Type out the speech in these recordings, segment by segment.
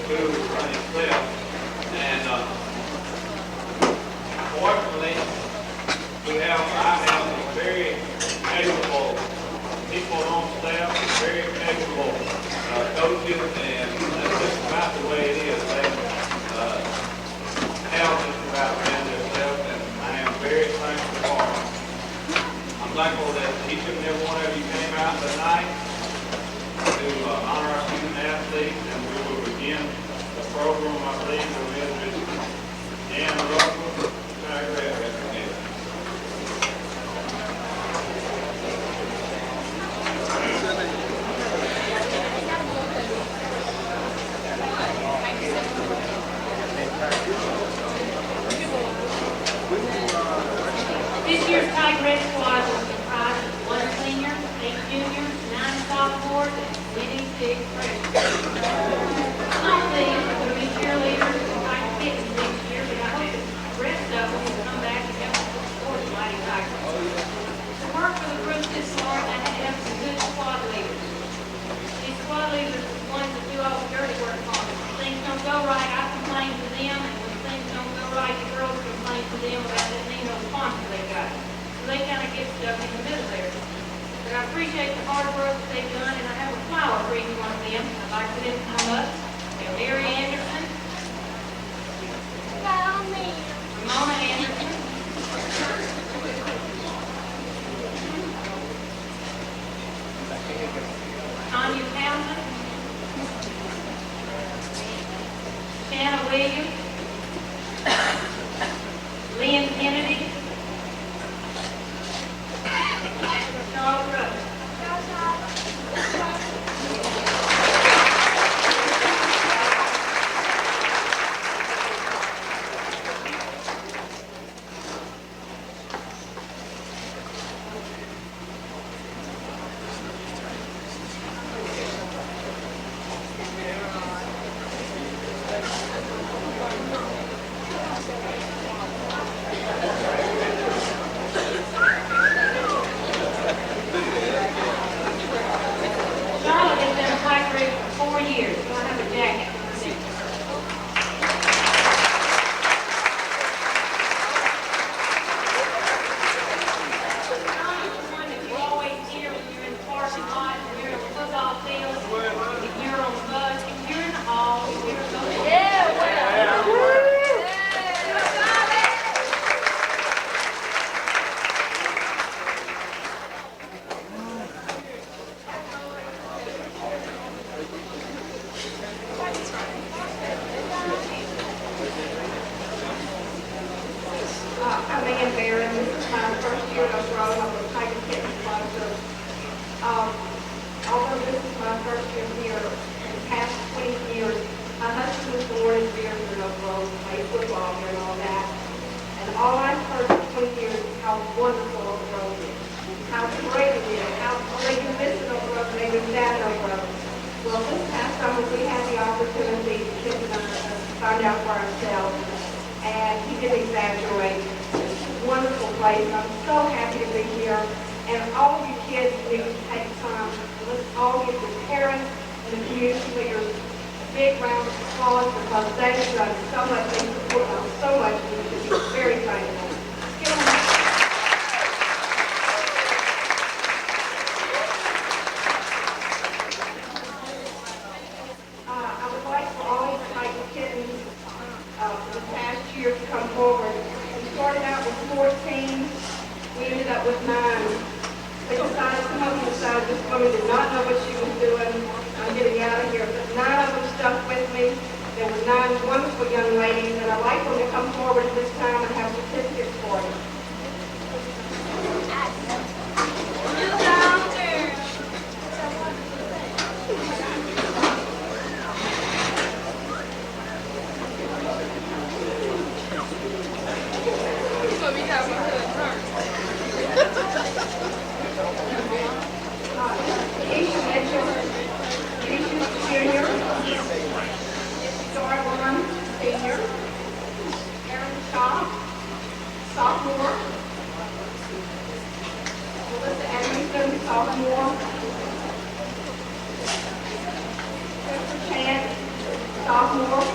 who running staff. And fortunately, I have some very capable people on staff, very capable coaches, and that's just about the way it is. They have just about ran themselves, and I am very thankful for them. I'm thankful that each and every one of you came out tonight to honor our student athletes, and we will begin the program, I believe, with Ms. Ann Russell. This year's Tiger Red Squad was comprised of 1 senior, 8 juniors, 9 sophomores, and 26 freshmen. Some of these are going to be cheerleaders and Tiger kittens next year, but I hope the rest of them will come back and help us support the Mighty Tigers. To work for the group this hard, I had to have some good squad leaders. These squad leaders are the ones that do all the dirty work for us. When things don't go right, I complain to them, and when things don't go right, the girls complain to them about that Nino sponsor they got. So they kind of get stuck in the middle there. But I appreciate the hard work that they've done, and I have a flower for each one of them. I'd like for them to come up. Mary Anderson, Ramona Anderson, Tanya Townsend, Shanna Williams, Lynn Kennedy, Charles Rudd. Although this is my first year here, in the past 20 years, my husband was born in Deerfield, Oklahoma, played football here and all that. And all I've heard for 20 years is how wonderful Oak Grove is, how great it is, how they can miss it Oak Grove, they can stand Oak Grove. Well, this past summer we had the opportunity to find out for ourselves, and he didn't exaggerate. It's a wonderful place. I'm so happy to be here. And all of you kids need to take time. Let's all give your parents and the community leaders a big round of applause because they've done so much. They support us so much. We should be very thankful. Give them I would like for all of the Tiger kittens for the past year to come forward. We started out with 14. We ended up with 9. Some of them decided this woman did not know what she was doing. I'm getting out of here. But 9 of them stuck with me. There were 9 wonderful young ladies, and I'd like them to come forward at this sophomore.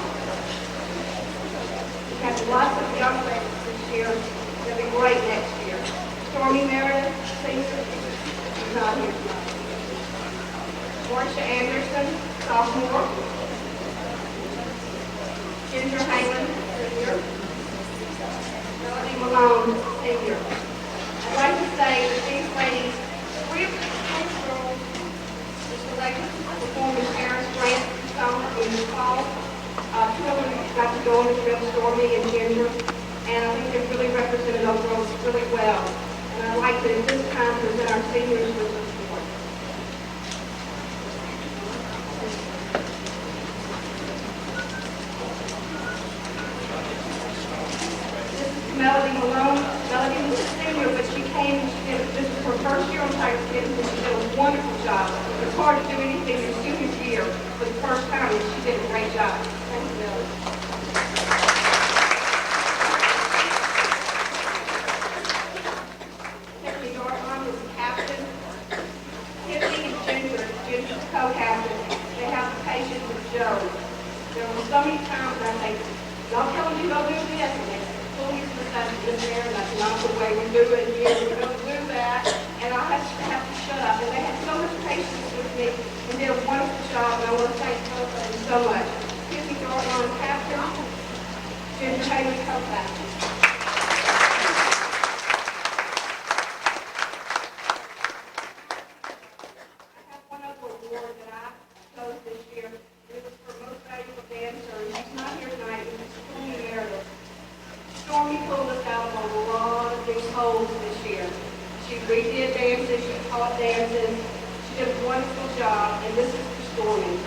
We have lots of young ladies this year. They'll be great next year. Stormy Meredith, senior, she's not here tonight. Marcia Anderson, sophomore. Ginger Hangman, senior. Melanie Malone, senior. I'd like to say that these ladies, three girls, was selected to perform in Paris, France, this summer in the fall. Two of them got to go on the trip, Stormy and Ginger, and I think they really represented those girls really well. And I'd like to, at this time, present our seniors with the award. This is Melody Malone. Melody was a senior, but she came, this was her first year on Tiger Kids, and she did a wonderful job. It's hard to do anything your senior year for the first time, and she did a great job. Thank you, Melody. Tiffany Dortmund was the captain. Tiffany and Ginger's co-captain. They have the patience of Joe. There were so many times I think, y'all telling me to go do this, and they said, please, this there, and that's not the way we do it here. We don't do that. And I have to shut up. And they had so much patience with me and did a wonderful job, and I want to thank both of them so much. Tiffany Dortmund, captain. Ginger Haley, co-captain. I have one other award that I chose this year. It was for most valuable dancer. She's not here tonight. It was Stormy Meredith. Stormy pulled us out of a lot of big holes this year. She redid dances. She taught dances. She did a wonderful job. And this is for Stormy.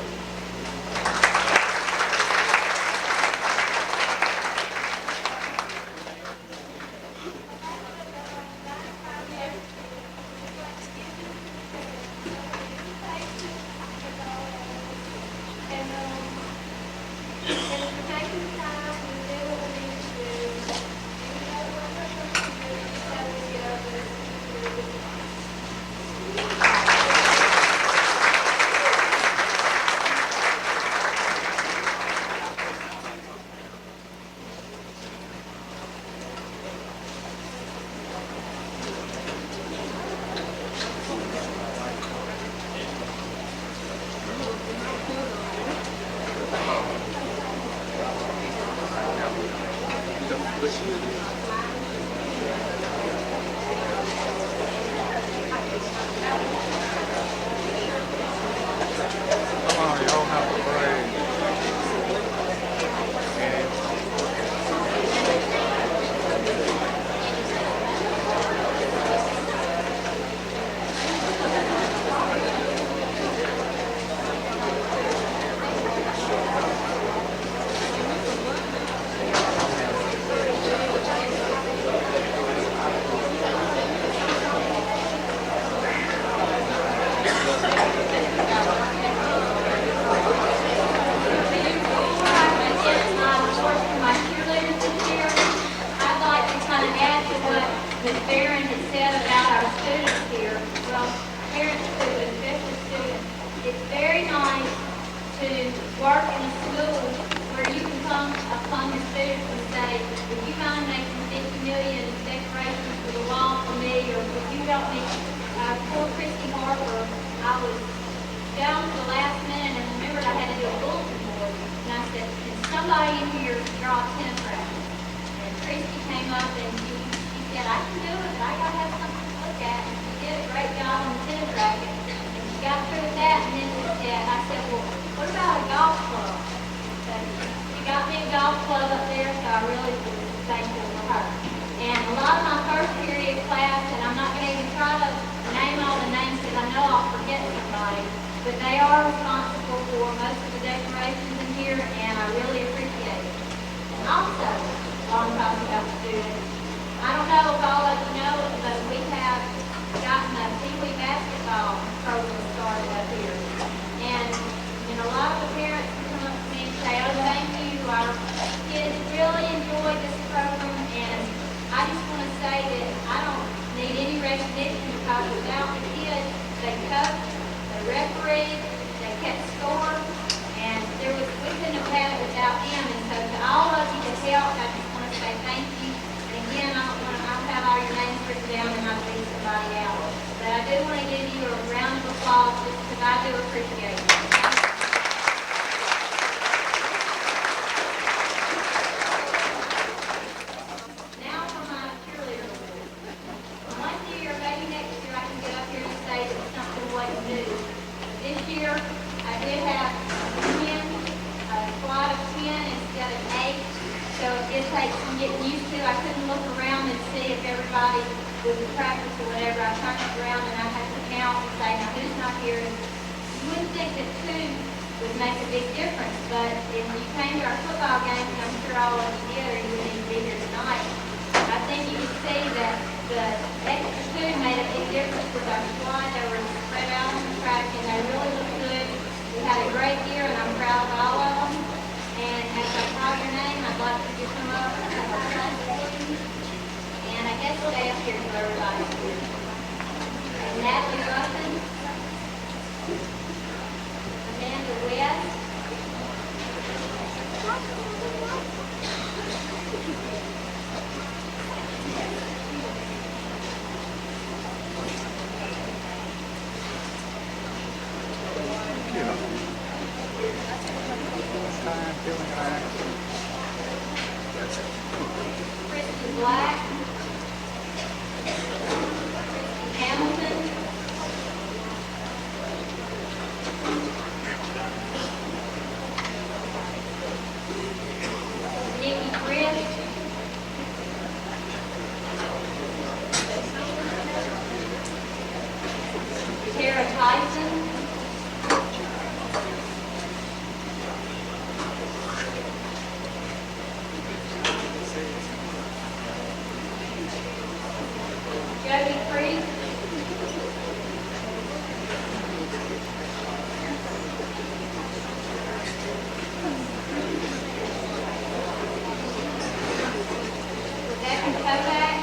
Refereed, they kept score, and we couldn't have had take some getting used to. I couldn't look around and see if everybody was at practice or whatever. I turned around and I had to count and say, now who's not here? And you wouldn't think that two would make a big difference, but if you came to our football game, and I'm sure all of you did, or you wouldn't even be here tonight, I think you could see that the extra two made a big difference with our squad. They were spread out on the track and they really looked good. We had a great year and I'm proud of all of them. And as I call your name, I'd like for you to come up and have a please. And I guess stay up here so everybody can hear. And Natalie Ruffin, Amanda West, Kristen Black, Hamilton, Nikki Britt, Tara Tyson, Jody Creek, Rebecca Kodak,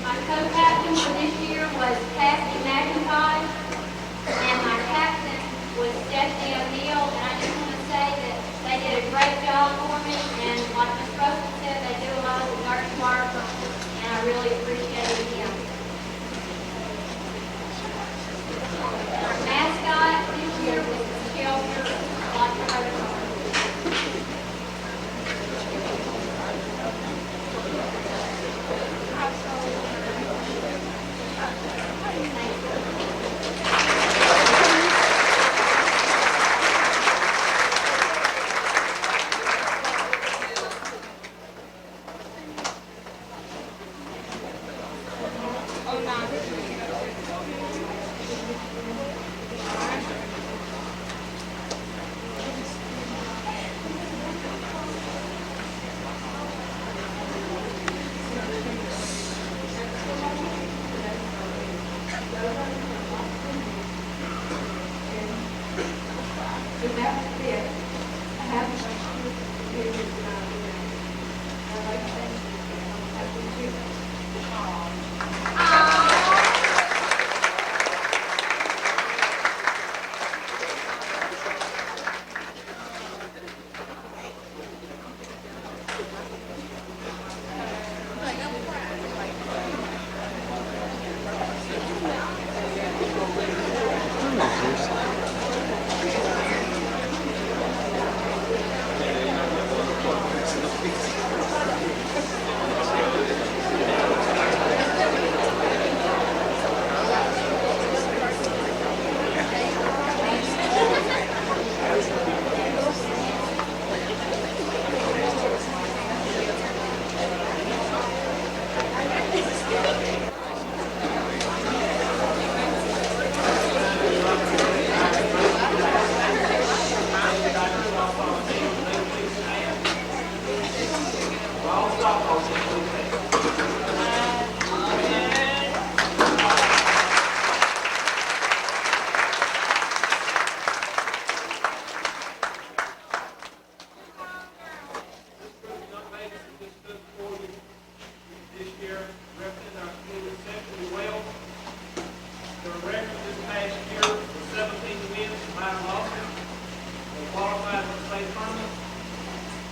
my co-captain for this year was Cassie McIntyre, and my captain was Stephanie O'Neill, and I just want to say that they did a great job for me, and like Ms. Russell said, they do a lot of the dirt work, and I really appreciated them. Our mascot this year was the shelter, like the other And that was it. I have a question to do with I'd like to thank you.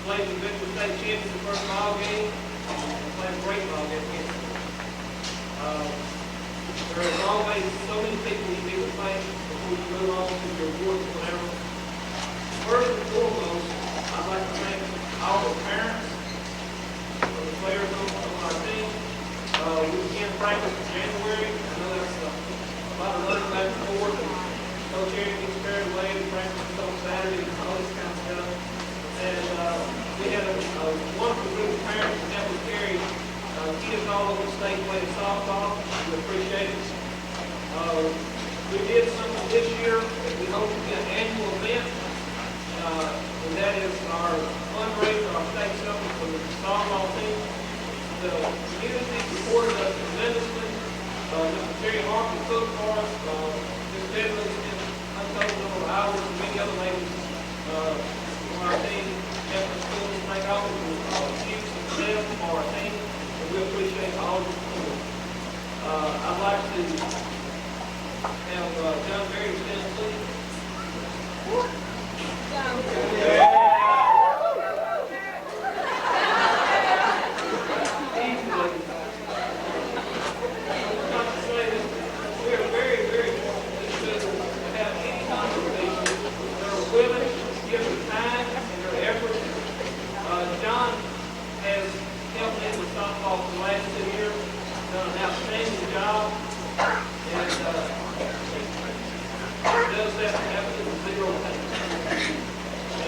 Played the Victor State Champions the first ball game, and played a great ball game against them. There is always so many people you need to thank before you move on to your awards or whatever. First and foremost, I'd like to thank all the parents of the players on our team. We began practice all over the state playing softball. We appreciate it. We did something this year that we hope to be an annual event, and that is our fundraiser, our state summit for the softball team. The community supported us tremendously. Mr. Terry Harper cooked for us. Ms. Beverly spent untold number of hours, and many other ladies from our team helped us pull this thing off. It was a huge success for our team, and we appreciate all your support. I'd like to have John Berry stand, please. John has helped me with softball for the last 2 years, done an outstanding job, and does that absolutely zero pain.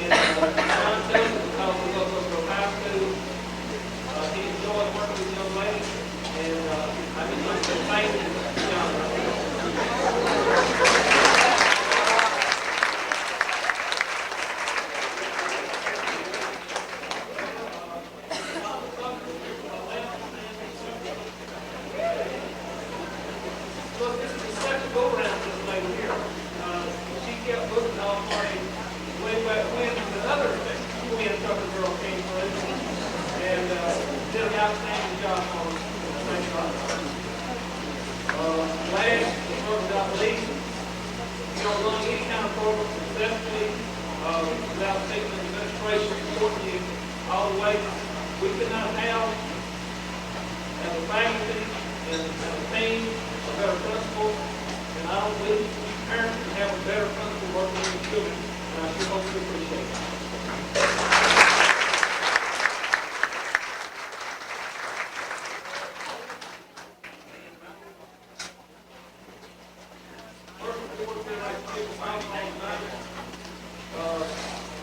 And John tells us because we go to high school, he enjoys working with young ladies, and I just want to say thank you to John. Look, this is the second go-around for this lady here. She kept looking off party way back when the other twin Tucker girl came through and did an outstanding job on us. Thanks a lot. Last, but not least, you don't run any kind of program successfully without taking the administration supporting you all the way. We could not have, as a faculty and as a team, a better principal, and I don't believe you parents can have a better principal working with your children, and I sure hope you appreciate it. First report, we'd like to give a softball tonight.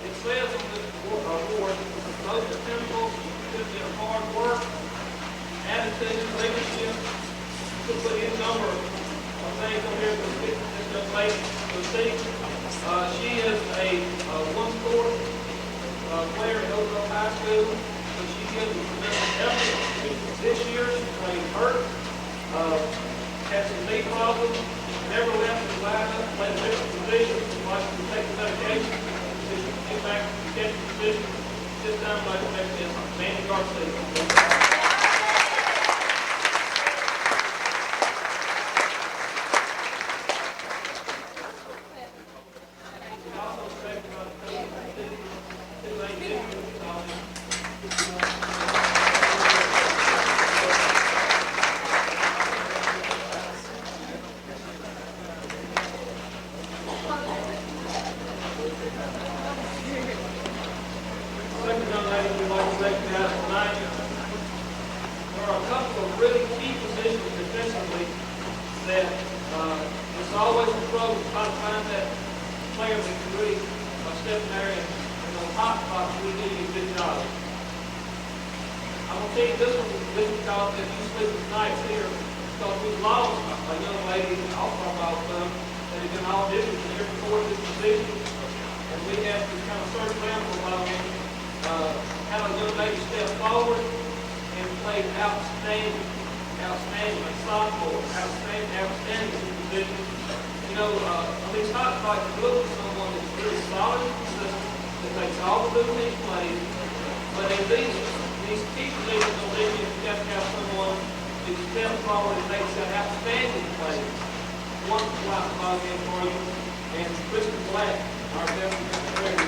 It says on this award, most essential should be hard work, attitude, leadership, to put in a number of things on here to fit this young lady to see. She is a one-sport player at Oakville High School, but she gives a tremendous effort. This year, she played hurt, had some knee problems, never left the lineup, played different positions, like to take the medication, so she can get back to the catching position. This time, I'd like to make this Mandy Garcia. Second young lady we'd like to recognize tonight. There are a couple of really key positions defensively that it's always a struggle to try to find that player that can really step in there and those hot spots we do a good job. I'm going to tell you this one because if you sleep tonight here, because we've lost a young lady, I'll talk about them, that has been all districts here before this position, and we have to kind of search around for a while and have a young lady step forward and play outstanding softball, outstanding position. You know, on these hot spots, you look for someone that's really solid and consistent, that makes all the routine plays, but in these key positions on defense, you have to have someone that steps forward and makes that outstanding plays. One out the ball game for you, and Kristen Black, our deputy secretary.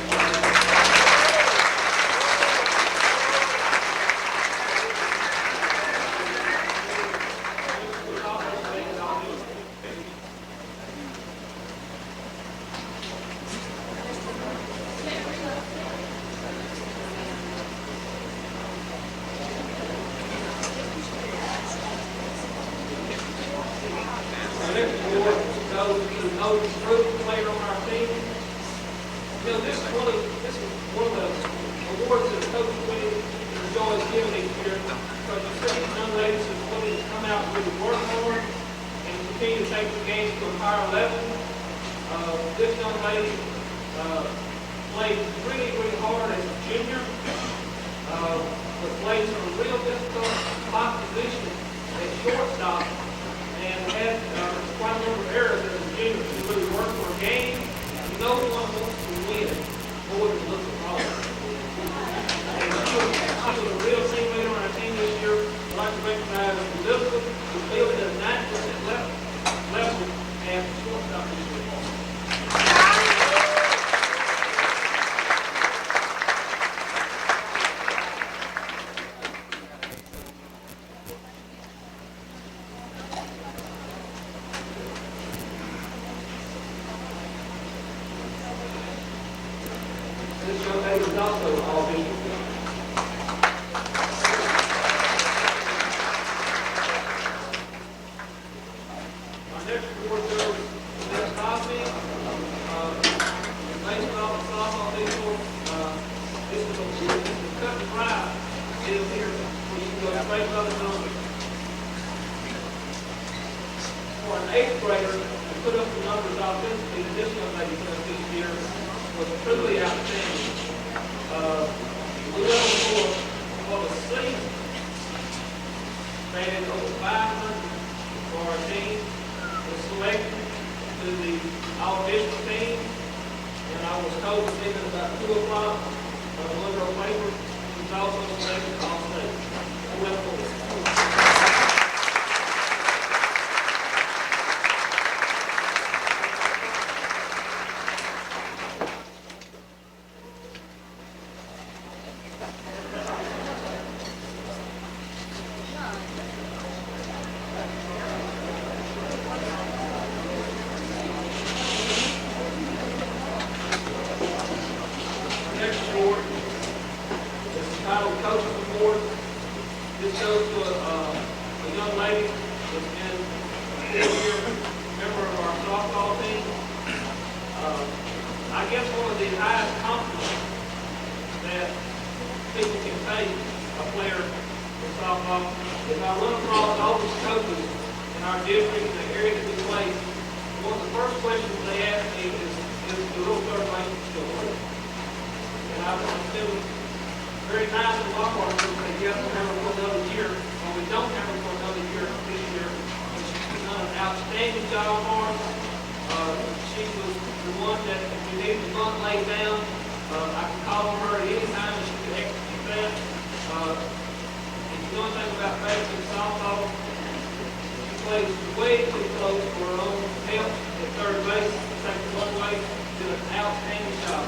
Most improved player on our team. You know, this is one of the awards that Coach Winnie enjoys giving each year because you see young ladies who higher level. This young lady played really, really hard as a junior, but played some real difficult spot position at shortstop and had quite a number of errors as a junior. She really worked for a game. No one wants to win more than look at wrong. And she was a real team leader on our team this year. I'd like to recognize Elizabeth, who fielded at a 90% level and shortstop this year. This young lady is also all being. Our next award goes to Miss Cosby. Baseball and softball people. This is cut and dry. It is here. We can go straight up and on. For an 8th grader to put up the numbers offensively that this young lady put up this year was truly outstanding. We level for the season, batted over 500 for our team, was selected to the all-district team, and I was told this evening about 2 o'clock on the Monroe paper, he was also selected to all-state. We went for it. Next award is entitled Coach's Award. This goes to a young lady that's been a 4-year member of our softball team. I guess one of the highest compliments that people can pay a player in softball is I run across all these coaches in our district, in the area that we play. One of the first questions they ask me is the little third baseman still playing? And I was feeling very nice and Lockhart to say, yes, we'll have her for another year, but we don't have her for another year this year. And she's done an outstanding job for us. She was the one that if we needed the bunt laid down, I could call on her at any time and she could execute that. If you know anything about baseball and softball, she plays way too close for her own help at third base, takes it one way, did an outstanding job.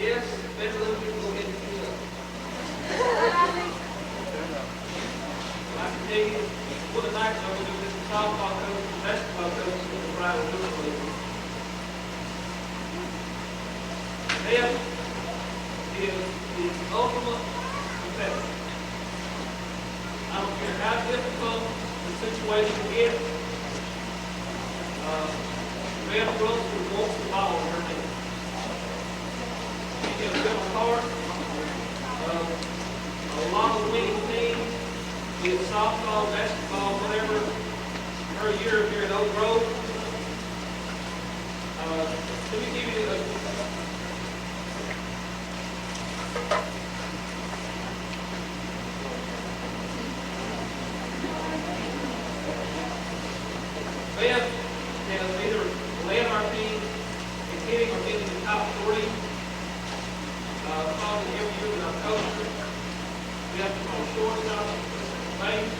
Yes, better than we go ahead and do that. I can tell you, what a night I'm going to do this softball coach and basketball coach in the rival league. That is the ultimate competitor. I don't care how difficult the situation gets. Beth Wilson wants the ball in her hand. She can feel a heart. A lot of winning teams, be it softball, basketball, whatever. Her year here at Oak Grove. Let me give you Beth has either led our team in hitting or getting the top 3. Probably every year that I've coached her. We have to go shortstop, base.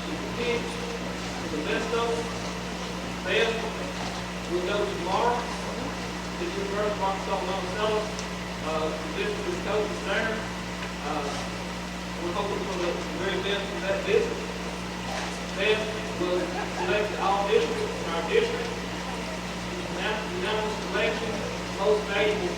She's a pitch. She's the best of them. Beth will go tomorrow to the University of Arkansas Monticello. The district is coaches there. We're hoping for the very best of that visit. Beth will select all districts in our district. Unanimous selection, most valuable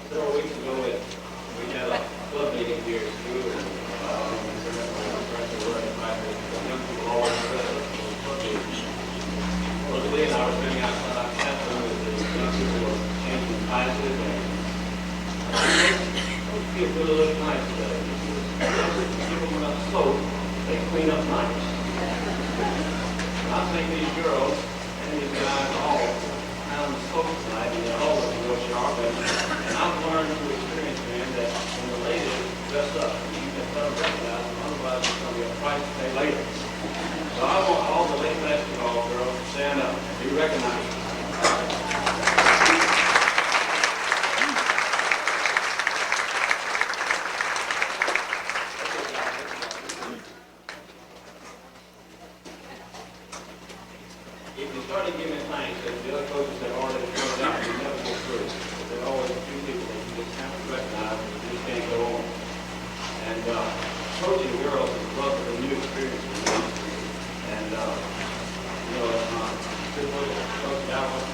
Several weeks ago, we had a club meeting here at school, and young people all over the club meeting. Rosalie and I were sitting outside our classroom as the young people were changing classes, and those kids really look nice today. Give them enough soap, they clean up nice. And I think these girls and these guys all found the soap tonight, and they're all looking real sharp. And I've learned through experience, man, that when the ladies dress up, you can better recognize them, otherwise it's going to be a price to pay later. So I want all the lady basketball girls to stand up and be recognized. If you started giving thanks, as the other coaches have already pointed out, you never go through. There's always a few people that you just have to recognize and you just can't go on. And coaching girls is a new experience for me. And this was Coach Dallas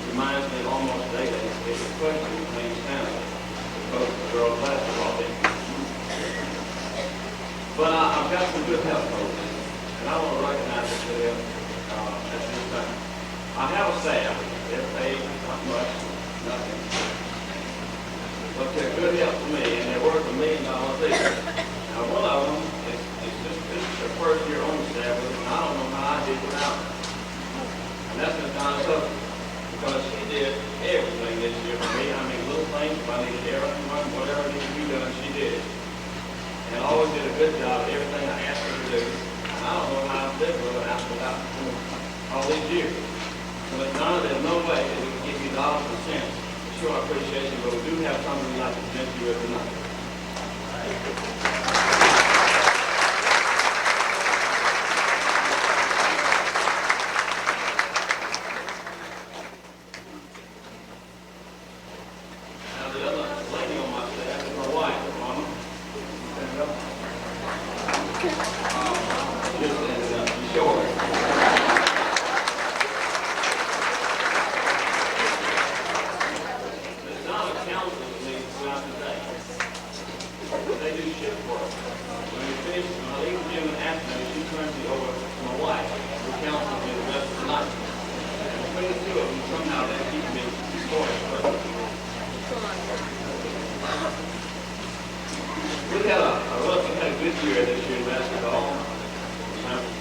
reminds me almost daily. It's a question between Santa, the coach of the girls basketball team. But I've got some good help coaches, and I want to recognize it to them at this time. I have a staff. They're paid not much, nothing. But they're good help to me, and they're worth $1 million each. Now, one of them is just their first year on the staff with them, and I don't know how I did without her. And that's Miss Donna Sutton, because she did everything this year for me. I mean, little things, if I needed everything, whatever needed to be done, she did. And always did a good job at everything I asked her to do. And I don't know how I did with it without all these years. So, Miss Donna, there's no way that we can give you dollars and cents. Sure, I appreciate you, but we do have something we'd like to present to you every night. Now, the other lady on my staff is my wife, Mama. Stand up. Just stand up. Be short. They do shift work. When you finish, when I leave the gym in the afternoon, she turns me over to my wife, who counsels me the rest of the night. And between the two of them, somehow they keep me scoring. We had a good year this year in basketball.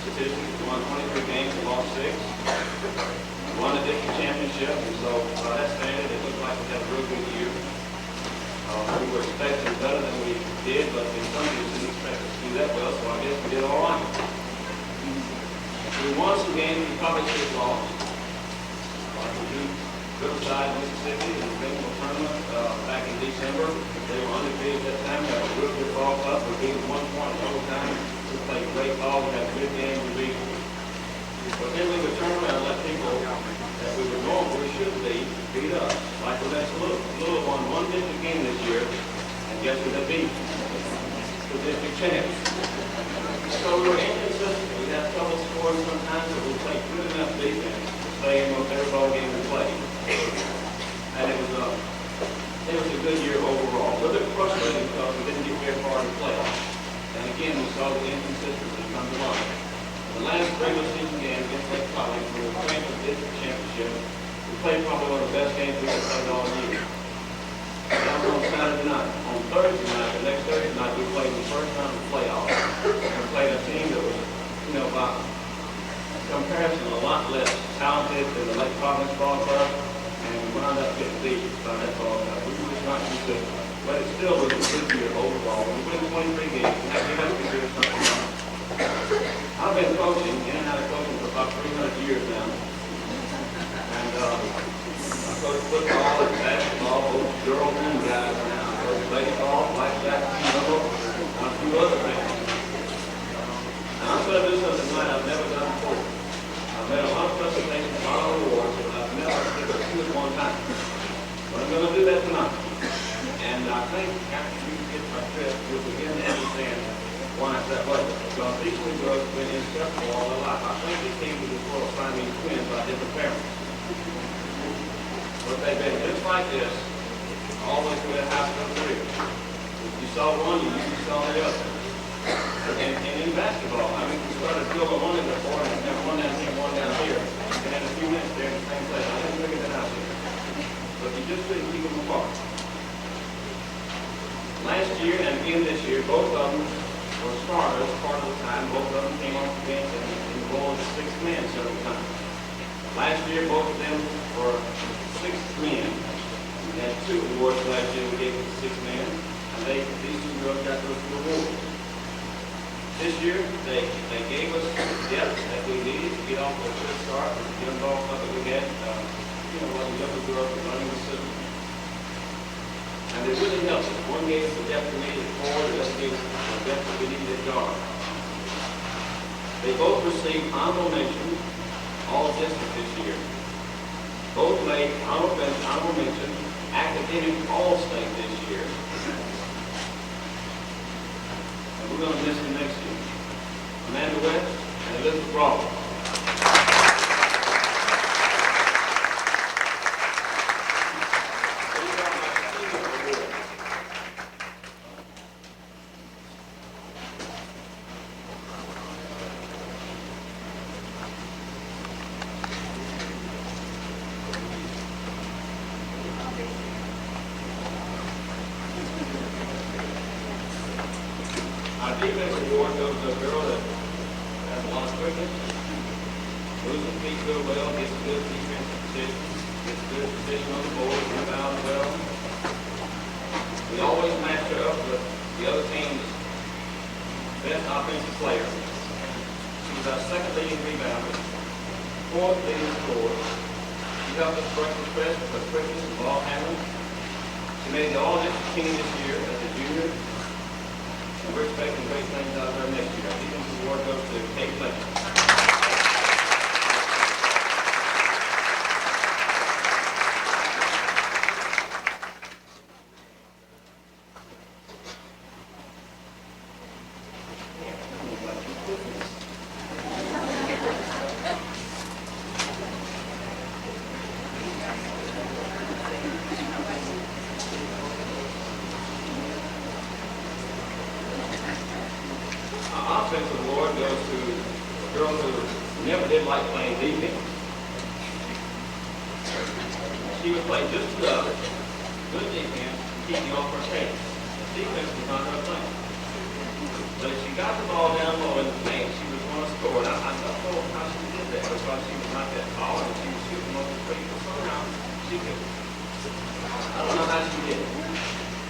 Statistics, we won 23 games and lost 6. We won the district championship, and so by that standard, it looked like we had a real good year. We were expecting better than we did, but in some cases didn't expect us to do that well, so I guess we did all right. We won some games we probably should have lost. Like we beat Riverside, Mississippi, in the regional tournament back in December. They were undefeated at that time. They had a real good ball club. We beat them 1 point in overtime. We played great beat us. Like with that Little won one district game this year, and guess who they beat? The district champs. So we were inconsistent. We had trouble scoring sometimes, but we played good enough defense to stay in with every ball game we played. And it was a good year overall. A little bit frustrating because we didn't get very far in the playoffs. And again, we saw the inconsistency come to light. The last regular season game against Lake College, we were playing for the district championship. We played probably one of the best games we ever played all year. That was on Saturday night. On Thursday night, the next Thursday night, we played the first time in the playoffs. And played a team that was, by comparison, a lot less talented than the Lake Providence Ball Club. And we wound up getting beat by that ball club. We were just not consistent. But it still was a good year overall. We win 23 games. We have to do something else. I've been coaching, in and out of coaching for about 300 years now. And I coach football and basketball, both girls and guys now. I coach baseball, blackjack, snowball, and a few other things. Now I'm going to do something tonight I've never done before. I've made a lot of presentations, a lot of awards, but I've never did it two at one time. But I'm going to do that tonight. And I think after you get my trip, you'll begin to understand why it's that way. Because these two girls have been inseparable all their life. I think they came to this world finding twins by different parents. But they've been just like this all the way through their high school career. If you saw one, you usually saw the other. And in basketball, we started building one in the floor and have one down here, one down here. And in a few minutes, they're in the same place. I didn't figure that out yet. But you just couldn't keep them apart. Last year and again this year, both of them were starters part of the time. Both of them came off the bench and rolled as sixth man several times. Last year, both of them were sixth men. We had 2 awards last year we gave to the sixth man, and these two girls got those 2 awards. This year, they gave us the depth that we needed to get off to a good start with the young ball club that we had. One of the younger girls were running the system. And they really helped us. One gave us the depth we needed at forward, the other gave us the depth that we needed at guard. They both received honorable mention all districts this year. Both made honorable mention academic all-state this year. And we're going to miss them next year. Amanda West and Elizabeth Roberts. Our defense award goes to a girl that has a lot of quickness, moves her feet real well, gets a good defensive position, gets a good position on the board, rebounds well. We always match her up with the other team's best offensive player. She was our second leading rebounder, 4th leading scorer. She helped us break the press with her quickness and ball handling. She made the all-district team this year as a junior. And we're expecting great things out of her next year. Our defensive award goes to Kate Fletcher. Offensive award goes to a girl who never did like playing defense. She would play just enough, good defense, to keep you off her pace. Defense was not her thing. But if she got the ball down low in the paint, she was going to score. And I don't know how she did that because she was not that tall and she was shooting over the feet. But somehow she could, I don't know how she did it.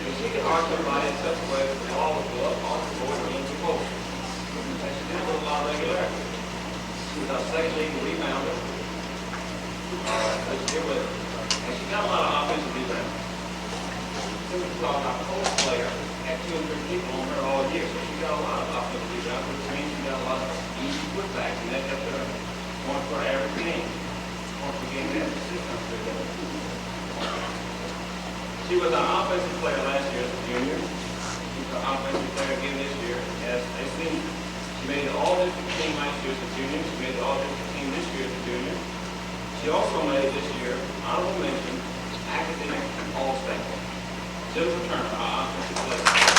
But she could arch her body in such a way that the ball would go up off the board and into the post. And she did it with a lot of regularity. She was our second leading rebounder this year with, and she got a lot of offensive rebounds. Because our post player had 2 or 3 people on her all year, so she got a lot of offensive rebounds, which means she got a lot of easy putbacks, and that kept her going for her average game. Once we get that, 600. She was our offensive player last year as a junior. She's our offensive player again this year as a senior. She made the all-district team last year as a junior. She made the all-district team this year as a junior. She also made this year honorable mention academic all-state. Jennifer Turner, our offensive player.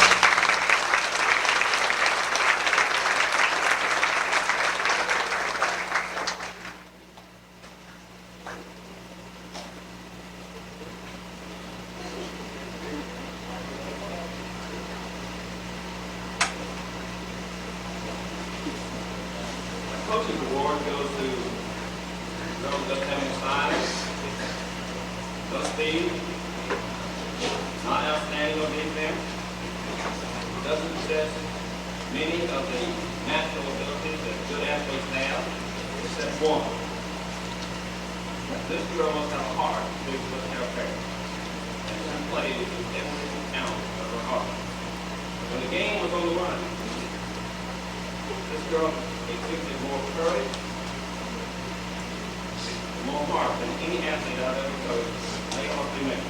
Coach's award goes to girls that have size, no speed, not outstanding on defense, doesn't possess many of the natural abilities that good athletes have, except one. This girl must have a heart, she must have courage. And she plays with every ounce of her heart. When the game was on the run, this girl exhibited more courage, more heart than any athlete I've ever coached, male or female.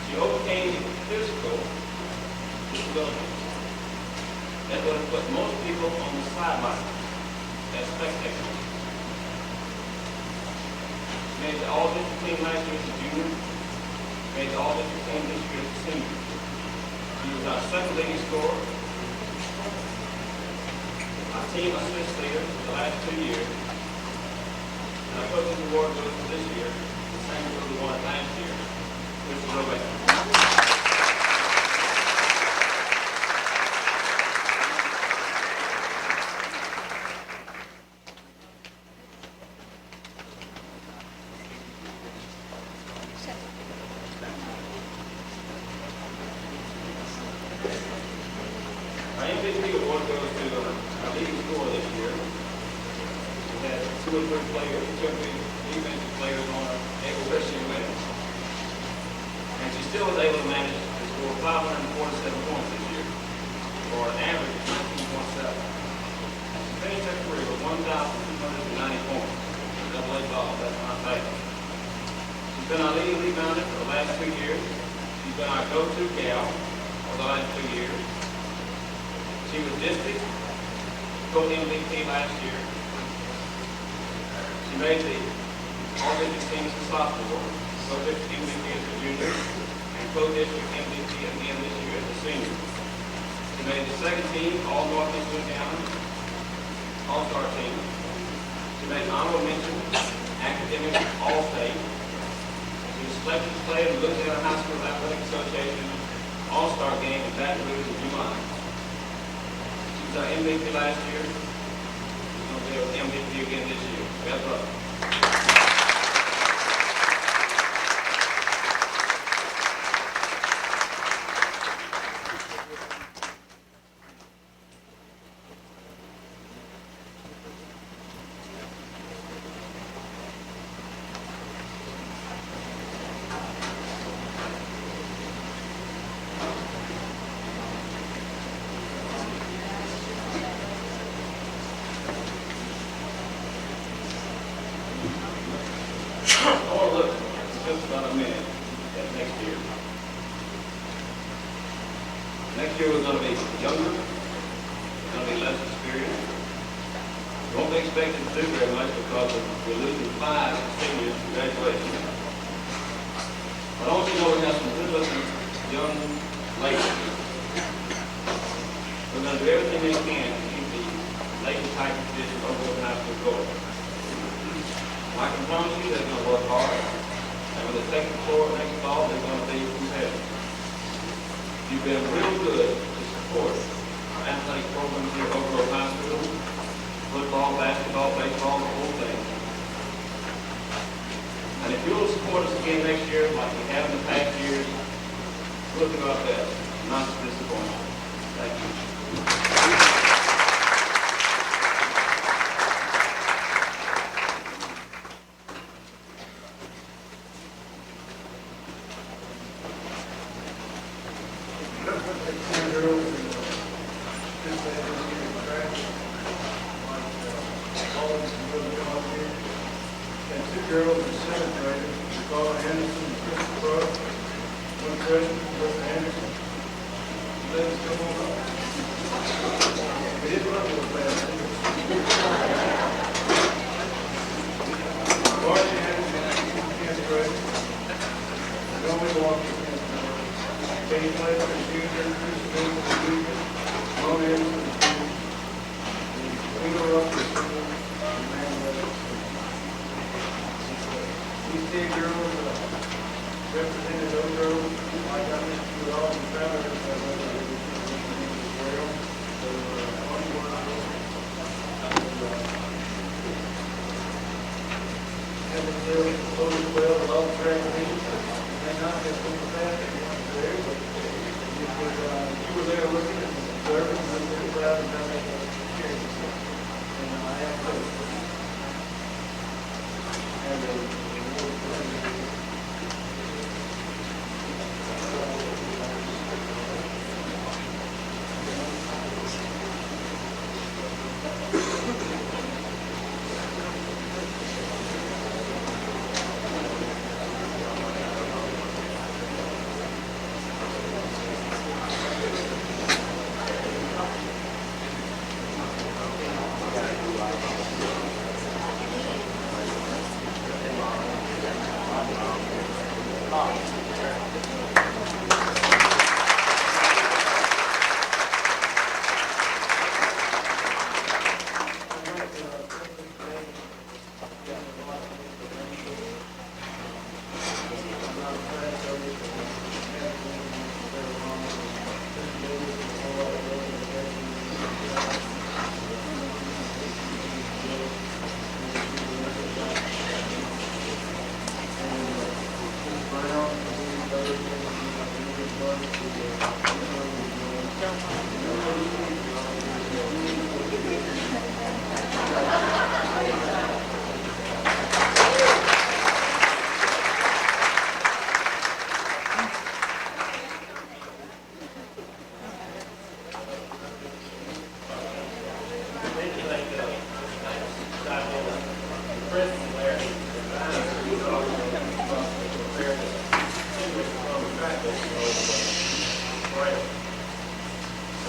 She overcame physical disabilities that would have put most people on the sideline as spectators. She made the all-district team last year as a junior, made the all-district team this year as a senior. She was our second leading scorer, our team assist leader for the last 2 years. And our coach's award goes to this year, the same as the one last year, which is Roberta. Our MVP award goes to our leading scorer this year. We had 2 or 3 players, 2 or 3 defensive players on our able-fishing wins. And she still was able to manage to score 547 points this year, for an average of 19.7. She finished her career with 1,290 points. Double-A ball, that's not bad. She's been our leading rebounder for the last 2 years. She's been our go-to gal for the last 2 years. She was district co-MVP last year. She made the all-district team as a sophomore, co-district MVP as a junior, and co-district MVP again this year as a senior. She made the second team, all Northeast Louisiana, all-star team. She made honorable mention, academic all-state. She was selected to play in the Louisiana High School Athletic Association all-star game in Baton Rouge in July. Our MVP last year. She's going to be our MVP again this year. Best luck. Oh, look, just about a minute at next year. Next year we're going to be younger, we're going to be less experienced. We won't be expected to do very much because we're losing 5 seniors to graduation. But I want you to know we have some good-looking young ladies. We're going to do everything we can to keep the lady type position over the high school court. I can promise you they're going to work hard, and when they take the floor next fall, they're going to be competitive. You've been real good to support our athletic programs here at Oak Grove High School, football, basketball, baseball, the whole thing. And if you'll support us again next year, like we have in the past years, we'll do our best not to disappoint you. Thank you. Girls in 7th grade, Nicole Henderson and Christopher Brooks. One question, Mr. Anderson. Let's come on up. We didn't run real fast. Martin Anderson, tenth grade. Roman Walker, Kenny Fletcher, junior, Chris Booth, junior, Ron Anderson, junior, Peter Rucker, senior, and Man West. These 10 girls represented those girls, like I mentioned, with all the travelers as well. So, and they're close well, a lot of track meets, and not just on the back, they weren't there, but you were there looking and observing, and they're proud of how they experienced it. And I am too.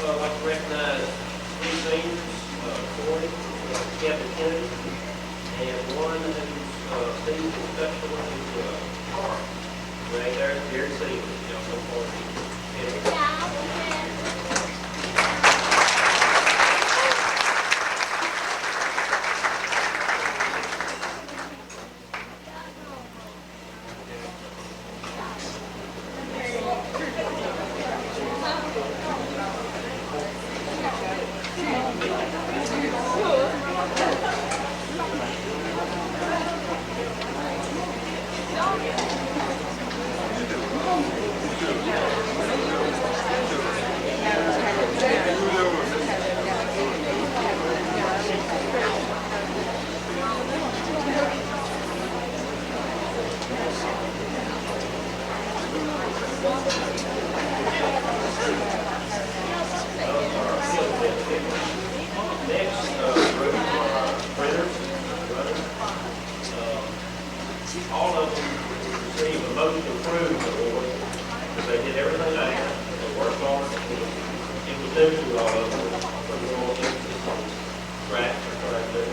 I'd like to recognize three seniors, Corey, Kevin Kennedy, and one who's Steve Special, who's Mark. Right there, Jerry Stevens, y'all come forward. All of them received a most improved award because they did everything they had. They worked hard. It was due to all of them from the oil emphasis on track or trying to do.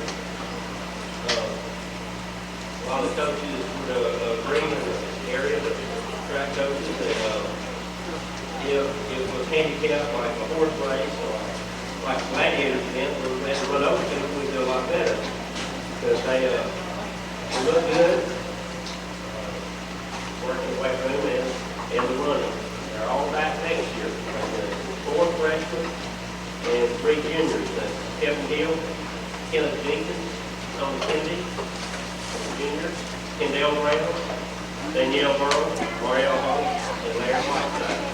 A lot of the coaches would agree in the area that the track coaches that if it was handicapped like a horse race or like a gladiator event where we had to run over people, we'd do a lot better because they look good. Working the weight room and the running. They're all back next year. Four freshmen and three juniors. That's Kevin Hill, Kenneth Jenkins, Tom Kennedy, junior, Kendall Brown, Danielle Burrow, Marielle Hall, and Larry Whiteside.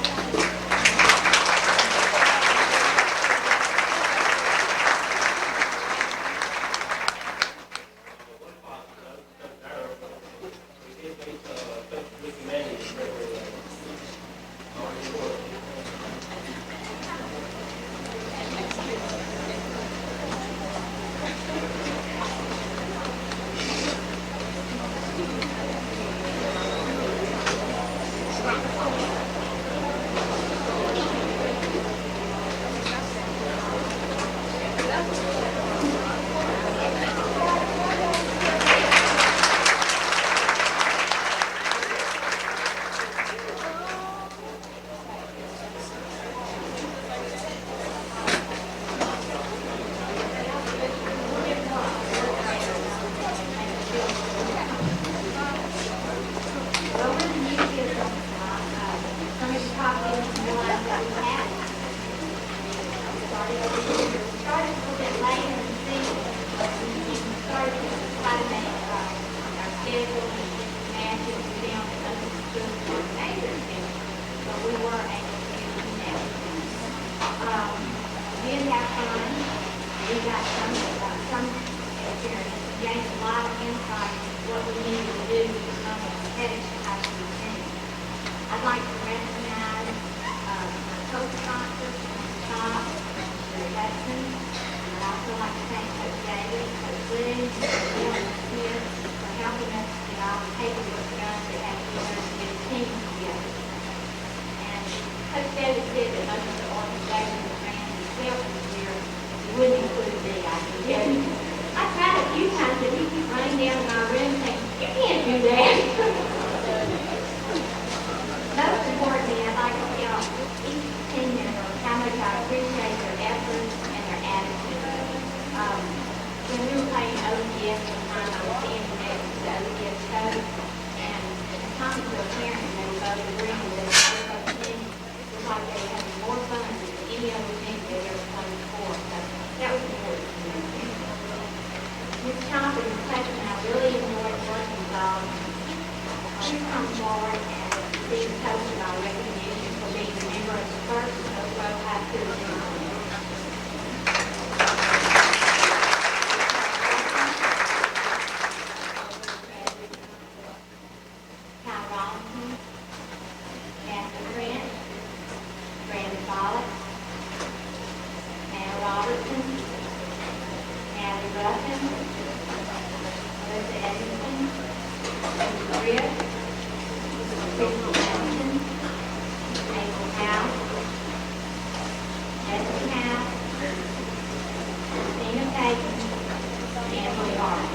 Hudson. I'd also like to thank Coach Davis, Coach Lynn, Coach Warren Smith for helping us get all the paperwork done that has to be done to get a team together. And Coach Davis said that most of the organizations ran themselves this year. He wouldn't include me, I can tell you. I tried a few times, but he keeps running down in my room saying, "You can't do that." Most importantly, I'd like to tell each team member how much I appreciate their efforts and their attitude. When we were playing ODS one time, I was standing next to the ODS coach, and talking to a parent, and they were both agreeing that both teams looked like they were having more fun than any other team they'd ever played before. So that was important to me. Ms. Chomper and Patrick and I really enjoyed working with all. Please come forward and receive a token of recognition for being a member of the first Oakville High School team. Kyle Robinson, Catherine Grant, Brandon Bollock, Anna Robertson, Natalie Ruffin, Melissa Edmondson, Lindsay Britt, Christy Johnson, April House, Jessica House, Christina Payton, and Emily Hart.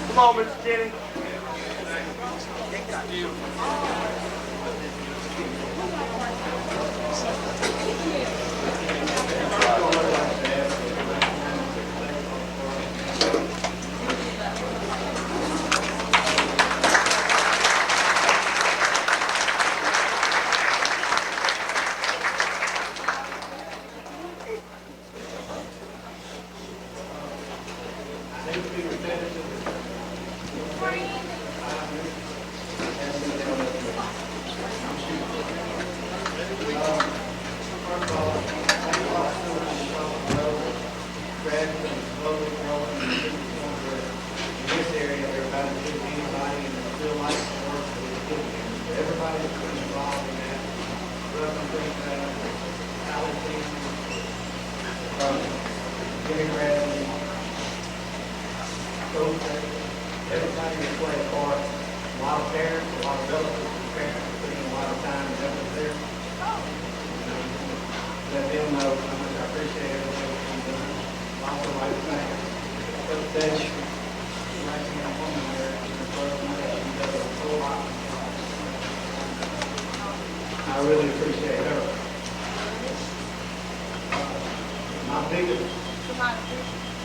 Come on, Mr. Jenny. Everybody that played a part, a lot of parents, a lot of relatives and parents putting a lot of time and effort there. Let them know how much I appreciate everything that's been done. I also like to thank Coach Davis, ranking up woman there, and the first one that she does a whole lot. I really appreciate her. My biggest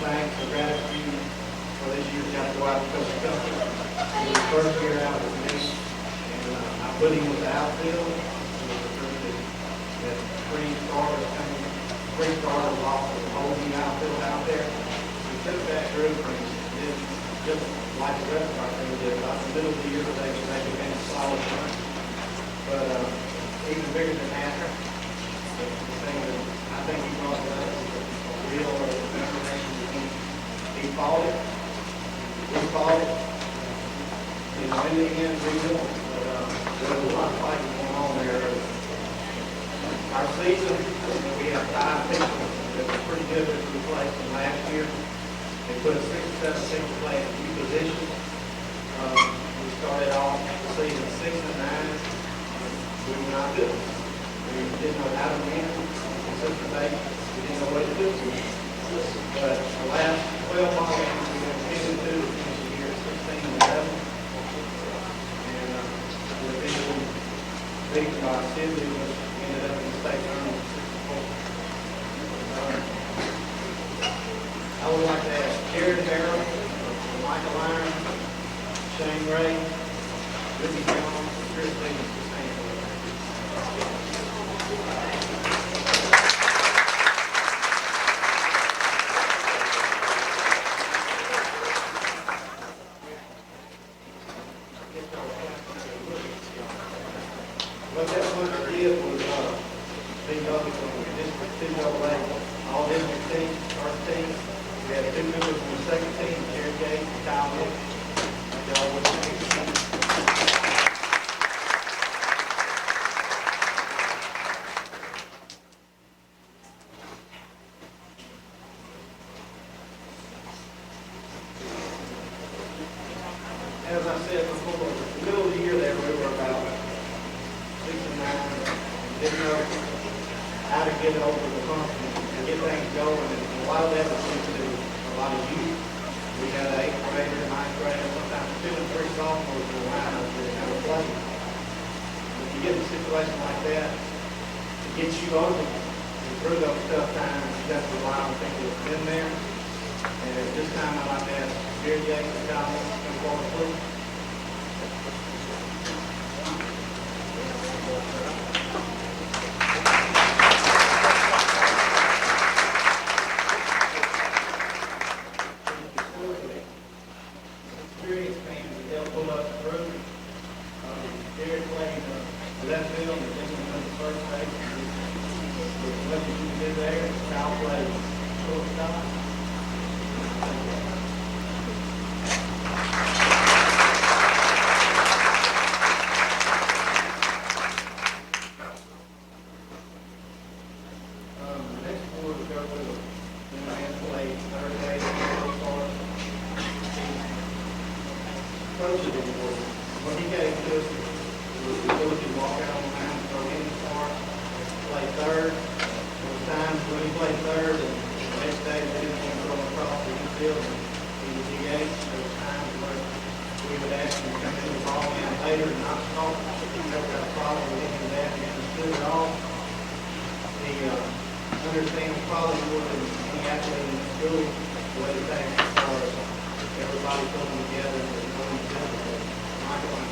thanks or gratitude for go out and coach the company. His first year out with me, and I put him with the outfield. It was a group that three starters off of the whole new outfield out there. We took that group and did just like the rest of our team did. About the middle of the year, they became a solid bunch. But even bigger than that, the thing that I think he brought to us is a real determination. He fought it. We fought it. You know, in the end, we won. But there was a lot of fighting going on there. Our season, we had 5 people that were pretty good as we played from last year. They put us 6 or 7 people playing in 2 positions. We started off the season 6 and 9. We were not good. We didn't know how to win. Consistent base. We didn't know what to do. But the last 12 ball games, we went 10 and 2 to finish the year 16 and 11. And we're beaten by Cindy, which ended up in the state tournament 64. I would like to ask Jared Harrell, Michael Iron, Shane Ray, Ricky Jones, and Chris Stevens to stand for it. What that bunch did was beat up on District 208, all district teams, first team. We had 2 members from the second team, Jerry Gates and Kyle Nick. Y'all with me. As I said before, the middle of the year there, we were about 6 and 9, and didn't know how to get over the hump and get things going. And a lot of that was due to a lot of youth. We had an 8th grader, 9th grader, sometimes 2 and 3 sophomores in the lineup that never played. If you get in a situation like that, it gets you over and through those tough times. You have to rely on people that's been there. And at this time, I'd like to ask Jerry Yates and Kyle Nick to come forward, please. Experienced man, they'll pull up through. Jared played left field, and then went to first base. There's nothing you can do there. Kyle played shortstop. Next board will go with the man played third base, first start. Coach of the board. What he gave to us was the ability to walk out on the mound and throw any far, play third. There was times when he played third, and the next day we didn't want to throw him across the infield, and he was DH. There was times where we would ask him to come in the ball in later and not start. He never got a problem with any of that. He understood it all. He understands probably more than any athlete in the school what it takes as far as everybody pulling together and knowing the difference. Michael.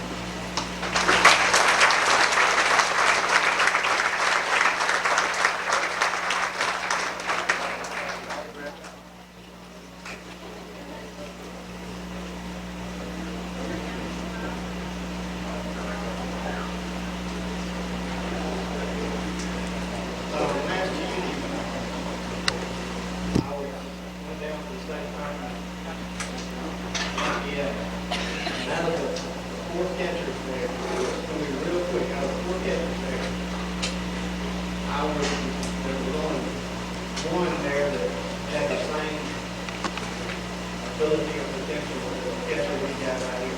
Ability or potential with the catcher we got right here.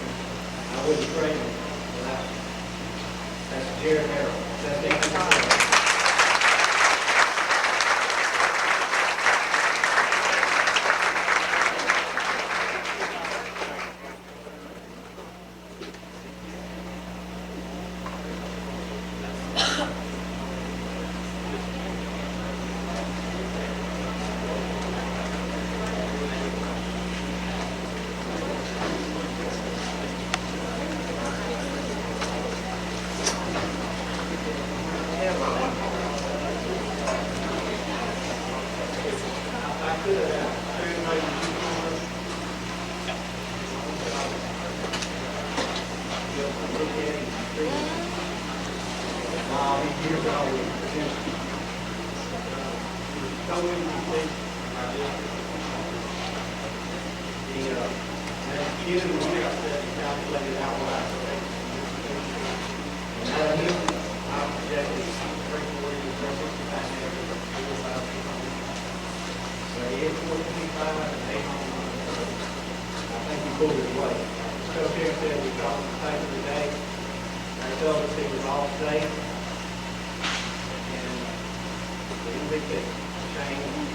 I wouldn't trade him without him. That's Jared Harrell. That's the just look at him and treat him. He's years old. He was so incomplete in our district. As a kid in the year, I said he calculated out what I said. And out of him, I projected 340 to 365 years. So he hit 425 and 8 home runs. I think he pulled his weight. Coach here said we called him the paper today. They told us he was all state. And the MVP changed.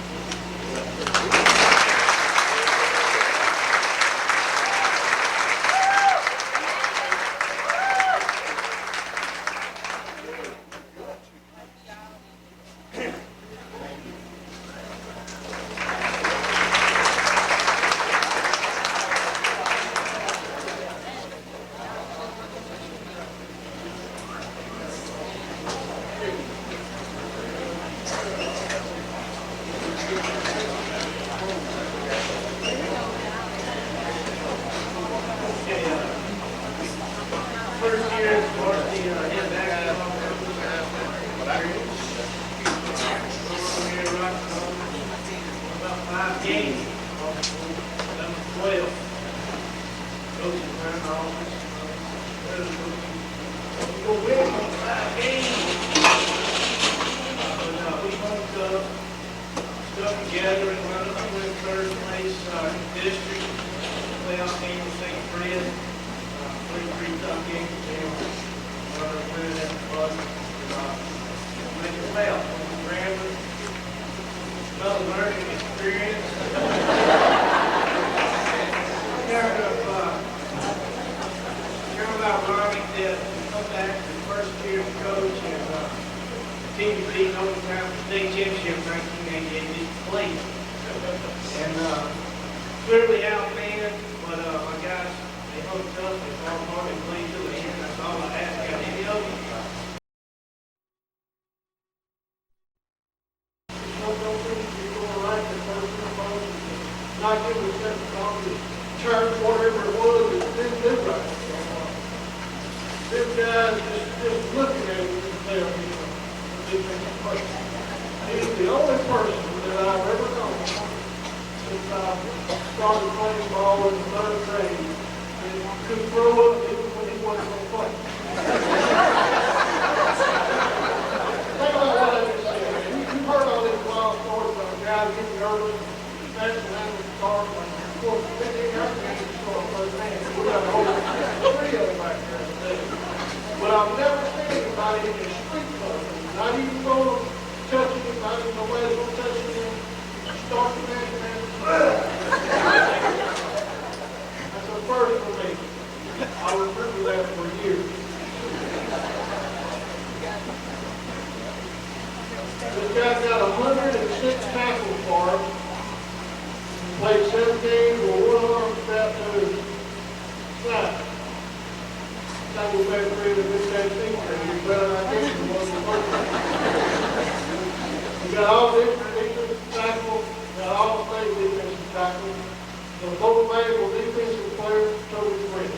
First year, varsity head basketball coach. About 5 games. Number 12. Coaching around the office. We're going to win on 5 games. But we hooked up, stuck together and run up to win third place district. Playoff game with St. Fred. 3 tough games for them. Winning that fun. Make it playoff. Grambling. Another learning experience. Care about Ronnie that come back to the first year as coach and team beat overtime for state championship in 1988. Just played. And clearly outmanned, but my guys, they hooked up, they fought hard and played to the end. That's all I ask. Got any of them? Not give a second on the church, whatever it was, it didn't do right. This guy just looking at him and saying, he's the only person that I've ever known since I started playing ball in the 3rd grade that could throw up even when he wasn't going to play. Think about what I just said. You've heard all these wild stories about guys getting nervous, especially when the start, like, of course, they didn't have to get the start first hand. We got a whole 3 of them back there today. But I've never seen anybody in the street club, not even going to touch anybody, nobody's going to touch him, start the man. That's a first for me. I remember that for years. This guy's got 106 tackles for him. Played 7 games with 1 arm strapped to his side. That was back there in the mid-18th grade. He's better than I think he was the first time. We got all different defensive tackles, got all state defensive tackles. The most valuable defensive player, Toby Fred.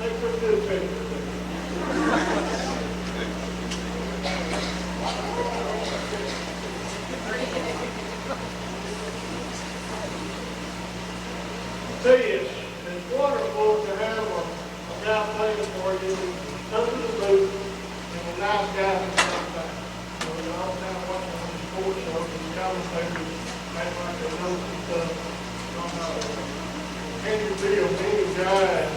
Take some good pictures. See, it's wonderful to have a guy playing for you, come to the booth, and a nice guy at the same time. So we're all kind of watching these sports shows, and commentators act like they know some stuff. Andrew Bill, being a guy,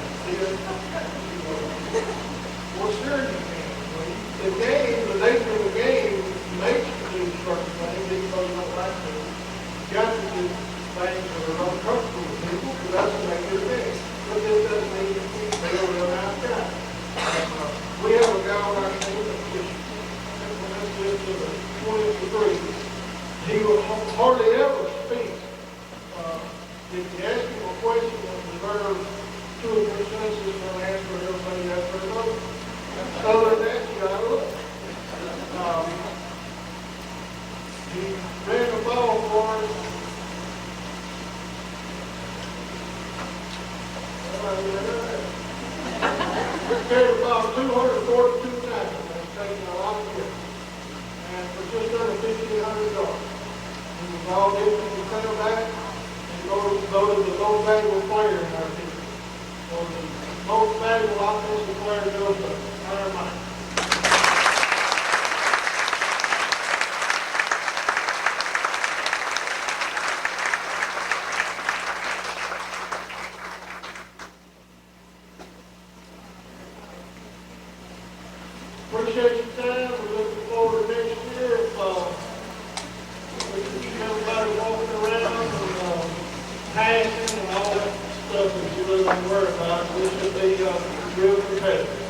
well, sure you can. The game, the nature of the game makes you do certain things, even though you don't like to. You got to do things that are uncomfortable with people, because that's the nature of the game. But this doesn't mean you can't be a real nice guy. We have a guy on our team that's just to the 23. He will hardly ever speak. If you ask him a question, it's very her 2 or 3 sentences and answer everybody after her vote. Other than that, you gotta look. He ran the ball for us. Carried about 242 tackles, that's taking a lot of hits. And for just under 1,500 yards. He was all defensive center back, and voted the most valuable player in our team. So the most valuable offensive player goes to Hunter Mike. Appreciate your time. We're looking forward to next year. We can see everybody walking around and passing and all that stuff that you really don't worry about. We should be real competitive.